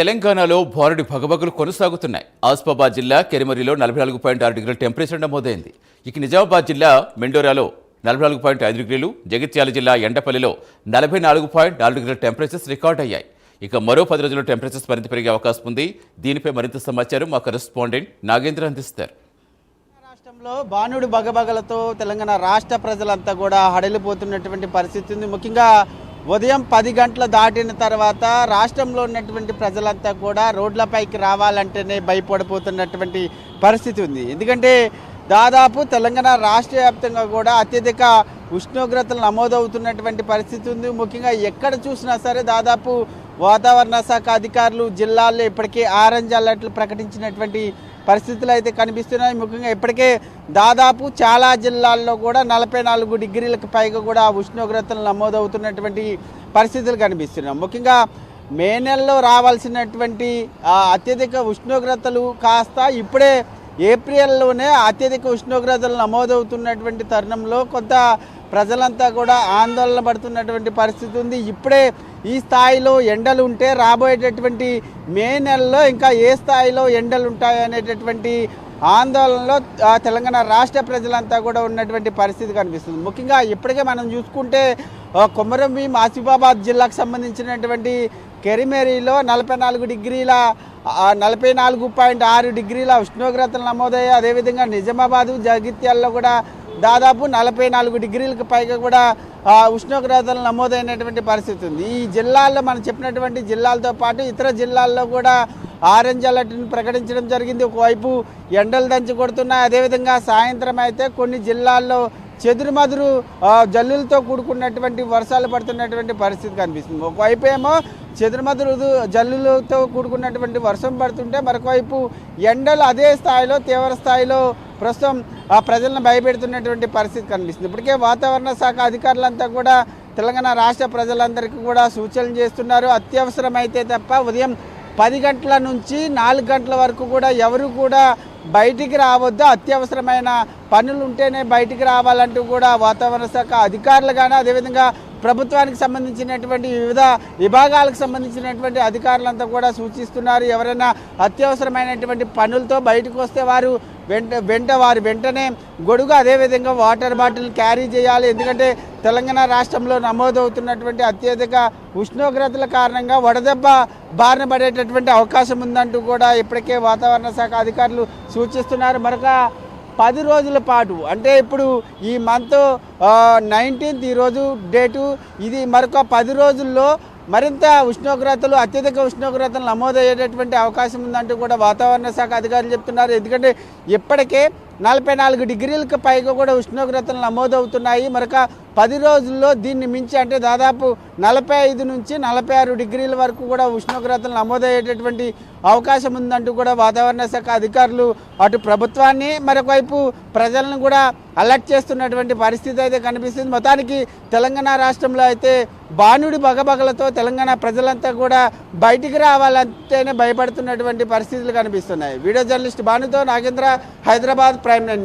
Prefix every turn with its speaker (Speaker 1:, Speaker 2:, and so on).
Speaker 1: తెలంగాణలో భారీ భగభగలు కొనసాగుతున్నాయి. ఆసిఫాబాద్ జిల్లా కెరిమరిలో 44.6 డిగ్రీల టెంపరేచర్ నమోదైంది. ఇక నిజామాబాద్ జిల్లా మెండోరాలో 44.5 డిగ్రీలు, జగిత్యాల జిల్లా ఎండపల్లిలో 44.4 డిగ్రీల టెంపరేచర్స్ రికార్డ్ అయ్యాయి. ఇక మరో 10 రోజుల్లో టెంపరేచర్స్ మరింత పెరిగే అవకాశం ఉంది. దీనిపై మరింత సమాచారం మా కరెస్పాండెంట్ నాగేంద్ర అందిస్తారు.
Speaker 2: రాష్ట్రంలో బాణుడి బగబగలతో తెలంగాణ రాష్ట్ర ప్రజలంతా కూడా హడలిపోతున్నటువంటి పరిస్థితి ఉంది. ముఖ్యంగా ఉదయం 10 గంటలు దాటిన తర్వాత రాష్ట్రంలో ఉన్నటువంటి ప్రజలంతా కూడా రోడ్లపైకి రావాలంటేనే భయపడిపోతున్నటువంటి పరిస్థితి ఉంది. ఎందుకంటే దాదాపు తెలంగాణ రాష్ట్ర వ్యాప్తంగా కూడా అత్యధిక ఉష్ణోగ్రతలు నమోదవుతున్నటువంటి పరిస్థితి ఉంది. ముఖ్యంగా ఎక్కడ చూసినా సరే దాదాపు వాతావరణ శాఖ అధికారులు జిల్లాల్లో ఇప్పటికే ఆరెంజ్ అలర్ట్లు ప్రకటించినటువంటి పరిస్థితులు అయితే కనిపిస్తున్నాయి. ముఖ్యంగా ఇప్పటికే దాదాపు చాలా జిల్లాల్లో కూడా 44 డిగ్రీలకు పైగా కూడా ఉష్ణోగ్రతలు నమోదవుతున్నటువంటి పరిస్థితులు కనిపిస్తున్నాయి. ముఖ్యంగా మే నెలలో రావాల్సినటువంటి అత్యధిక ఉష్ణోగ్రతలు కాస్త ఇప్పుడే ఏప్రిల్లోనే అత్యధిక ఉష్ణోగ్రతలు నమోదవుతున్నటువంటి తరుణంలో కొంత ప్రజలంతా కూడా ఆందోళన పడుతున్నటువంటి పరిస్థితి ఉంది. ఇప్పుడే ఈ స్థాయిలో ఎండలు ఉంటే రాబోయేటటువంటి మే నెలలో ఇంకా ఏ స్థాయిలో ఎండలు ఉంటాయనేటటువంటి ఆందోళనలో తెలంగాణ రాష్ట్ర ప్రజలంతా కూడా ఉన్నటువంటి పరిస్థితి కనిపిస్తుంది. ముఖ్యంగా ఇప్పటికే మనం చూసుకుంటే కొమరంభీం ఆసిఫాబాద్ జిల్లాకు సంబంధించినటువంటి కెరిమేరిలో 44.6 డిగ్రీల ఉష్ణోగ్రతలు నమోదయ్యాయి. అదేవిధంగా నిజామాబాదు జగిత్యాలలో కూడా దాదాపు 44 డిగ్రీలకు పైగా కూడా ఉష్ణోగ్రతలు నమోదైనటువంటి పరిస్థితి ఉంది. ఈ జిల్లాల్లో మనం చెప్పినటువంటి జిల్లాలతో పాటు ఇతర జిల్లాల్లో కూడా ఆరెంజ్ అలర్ట్ని ప్రకటించడం జరిగింది. ఒకవైపు ఎండలు దంచి కొడుతున్నాయి. అదేవిధంగా సాయంత్రం అయితే కొన్ని జిల్లాల్లో చెదురుమదురు జల్లులతో కూడుకున్నటువంటి వర్షాలు పడుతున్నటువంటి పరిస్థితి కనిపిస్తుంది. ఒకవైపు ఏమో చెదురుమదురు జల్లులతో కూడుకున్నటువంటి వర్షం పడుతుంటే మరొకవైపు ఎండలు అదే స్థాయిలో తీవ్ర స్థాయిలో ప్రస్తుతం ప్రజలను భయపెడుతున్నటువంటి పరిస్థితి కనిపిస్తుంది. ఇప్పటికే వాతావరణ శాఖ అధికారులంతా కూడా తెలంగాణ రాష్ట్ర ప్రజలందరికీ కూడా సూచనలు చేస్తున్నారు. అత్యవసరమైతే తప్ప ఉదయం 10 గంటల నుంచి 4 గంటల వరకు కూడా ఎవరు కూడా బయటికి రావద్దు, అత్యవసరమైన పనులు ఉంటేనే బయటికి రావాలంటూ కూడా వాతావరణ శాఖ అధికారులు కానీ అదేవిధంగా ప్రభుత్వానికి సంబంధించినటువంటి వివిధ విభాగాలకు సంబంధించినటువంటి అధికారులంతా కూడా సూచిస్తున్నారు. ఎవరైనా అత్యవసరమైనటువంటి పనులతో బయటకు వస్తే వారు వెంటనే గొడుగు అదేవిధంగా వాటర్ బాటిల్ క్యారీ చేయాలి. ఎందుకంటే తెలంగాణ రాష్ట్రంలో నమోదవుతున్నటువంటి అత్యధిక ఉష్ణోగ్రతల కారణంగా వడదెబ్బ బారిన పడేటటువంటి అవకాశం ఉందంటూ కూడా ఇప్పటికే వాతావరణ శాఖ అధికారులు సూచిస్తున్నారు. మరొక 10 రోజుల పాటు అంటే ఇప్పుడు ఈ మంత్ 19th ఈరోజు డేటు, ఇది మరొక 10 రోజుల్లో మరింత ఉష్ణోగ్రతలు అత్యధిక ఉష్ణోగ్రతలు నమోదయ్యేటటువంటి అవకాశం ఉందంటూ కూడా వాతావరణ శాఖ అధికారులు చెప్తున్నారు. ఎందుకంటే ఇప్పటికే 44 డిగ్రీలకు పైగా కూడా ఉష్ణోగ్రతలు నమోదవుతున్నాయి. మరొక 10 రోజుల్లో దీన్ని మించి అంటే దాదాపు 45 నుంచి 46 డిగ్రీల వరకు కూడా ఉష్ణోగ్రతలు నమోదయ్యేటటువంటి అవకాశం ఉందంటూ కూడా వాతావరణ శాఖ అధికారులు అటు ప్రభుత్వాన్ని మరొకవైపు ప్రజలను కూడా అలర్ట్ చేస్తున్నటువంటి పరిస్థితి అయితే కనిపిస్తుంది. మొత్తానికి తెలంగాణ రాష్ట్రంలో అయితే బాణుడి బగబగలతో తెలంగాణ ప్రజలంతా కూడా బయటికి రావాలంటేనే భయపడుతున్నటువంటి పరిస్థితులు కనిపిస్తున్నాయి. వీడియో జర్నలిస్ట్ బానుతో నాగేంద్ర, హైదరాబాద్ ప్రైమ్9.